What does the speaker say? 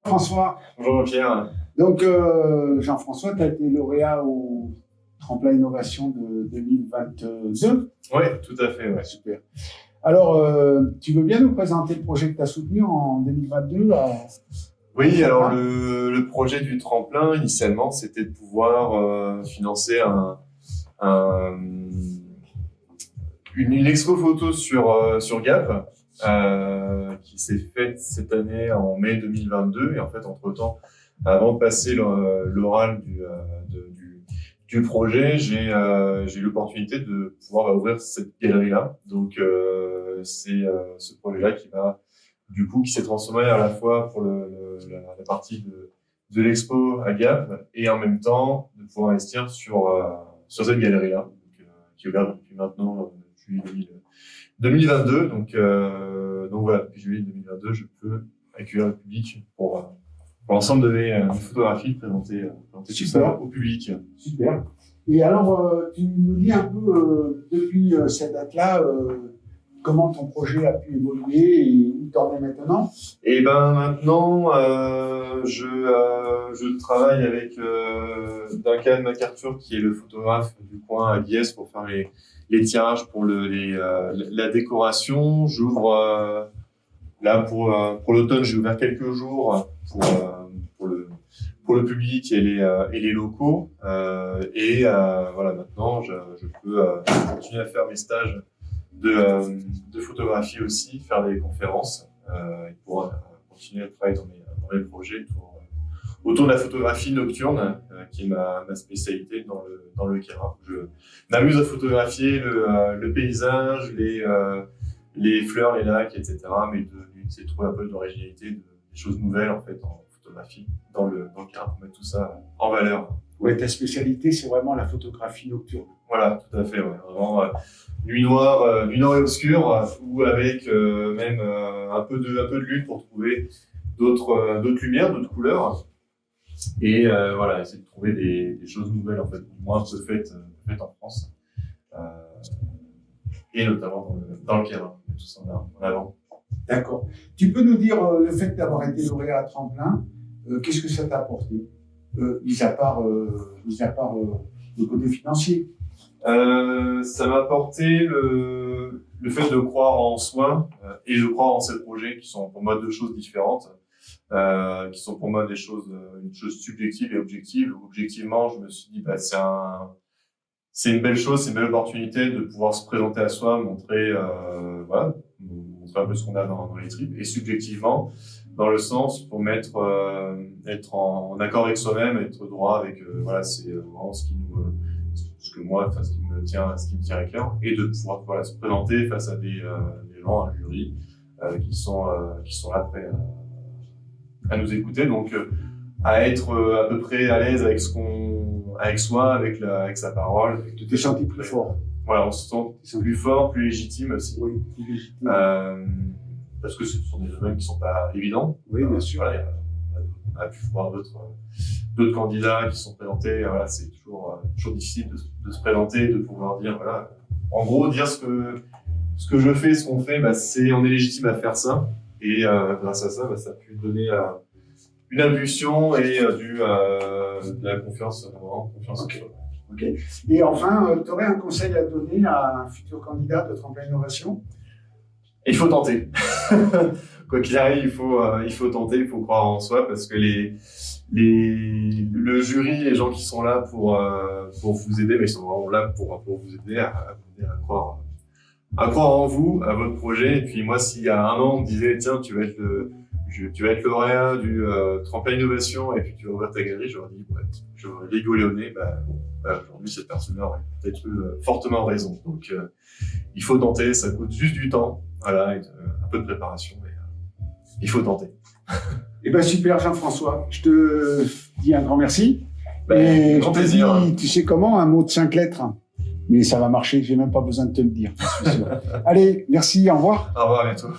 François. Bonjour Pierre. Donc, Jean-François, tu as été lauréat au Tremplin Innovation de 2022. Oui, tout à fait. Ouais. Super. Alors, tu veux bien nous présenter le projet que tu as soutenu en 2022 Oui, alors le projet du tremplin, initialement, c'était de pouvoir financer une expo photo sur Gap qui s'est faite cette année en mai 2022. Et en fait, entre-temps, avant de passer l'oral du projet, j'ai eu l'opportunité de pouvoir ouvrir cette galerie-là. Donc, c'est ce projet-là qui s'est transformé à la fois pour la partie de l'expo à Gap et en même temps de pouvoir investir sur cette galerie-là, qui est ouverte depuis maintenant juillet 2022. Donc voilà, depuis juillet 2022, je peux accueillir le public pour l'ensemble de mes photographies, présenter tout ça au public. Super. Et alors, tu nous dis un peu, depuis cette date-là, comment ton projet a pu évoluer et où t'en es maintenant? Et ben maintenant, je travaille avec Duncan MacArthur, qui est le photographe du coin à Diès, pour faire les tirages pour la décoration. J'ouvre là pour l'automne, j'ai ouvert quelques jours pour le public et les locaux. Voilà, maintenant, je peux continuer à faire mes stages de photographie aussi, faire des conférences et pour continuer à travailler dans mes projets autour de la photographie nocturne, qui est ma spécialité dans le Cara. Je m'amuse à photographier le paysage, les fleurs, les lacs, etc. Mais c'est de trouver un peu d'originalité, des choses nouvelles en fait en photographie dans le Cara pour mettre tout ça en valeur. Ouais, ta spécialité, c'est vraiment la photographie nocturne. Voilà, tout à fait, ouais. Vraiment nuit noire et obscure, ou avec même un peu de lune pour trouver d'autres lumières, d'autres couleurs. Et voilà, essayer de trouver des choses nouvelles, en fait, moins peu faites en France. Et notamment dans le Cara, tout ça en avant. D'accord. Tu peux nous dire le fait d'avoir été lauréat à Tremplin, qu'est-ce que ça t'a apporté, mis à part le côté financier? Ça m'a apporté le fait de croire en soi et de croire en ces projets qui sont pour moi deux choses différentes, qui sont pour moi une chose subjective et objective. Objectivement, je me suis dit, c'est une belle chose, c'est une belle opportunité de pouvoir se présenter à soi, montrer un peu ce qu'on a dans les tripes. Et subjectivement, dans le sens pour être en accord avec soi-même, être droit avec, c'est vraiment ce qui me tient à cœur, et de pouvoir se présenter face à des gens, un jury qui sont là prêts à nous écouter, donc à être à peu près à l'aise avec avec soi, avec sa parole. Tu t'es senti plus fort. Voilà, on se sent plus fort, plus légitime aussi. Oui, plus légitime. Parce que ce sont des domaines qui sont pas évidents. Oui, bien sûr. Voilà, on a pu voir d'autres candidats qui sont présentés. Voilà, c'est toujours difficile de se présenter, de pouvoir dire, voilà, en gros, dire ce que je fais, ce qu'on fait, on est légitime à faire ça. Et grâce à ça, ça a pu donner une impulsion et de la confiance, vraiment, confiance en soi. Ok. Et enfin, tu aurais un conseil à donner à un futur candidat de Tremplin Innovation? Il faut tenter. Quoi qu'il arrive, il faut tenter, il faut croire en soi, parce que le jury, les gens qui sont là pour vous aider, ils sont vraiment là pour vous aider à croire en vous, à votre projet. Et puis moi, s'il y a un an, on me disait, tiens, tu vas être lauréat du Tremplin Innovation et puis tu vas ouvrir ta galerie, j'aurais dit, ouais, j'aurais rigolé au nez. Aujourd'hui, cette personne-là aurait peut-être eu fortement raison. Donc, il faut tenter, ça coûte juste du temps, voilà, et un peu de préparation, mais il faut tenter. Eh ben super, Jean-François. Je te dis un grand merci. Et grand plaisir. Tu sais comment, un mot de 5 lettres. Mais ça va marcher, j'ai même pas besoin de te le dire. Allez, merci, au revoir. Au revoir, à bientôt.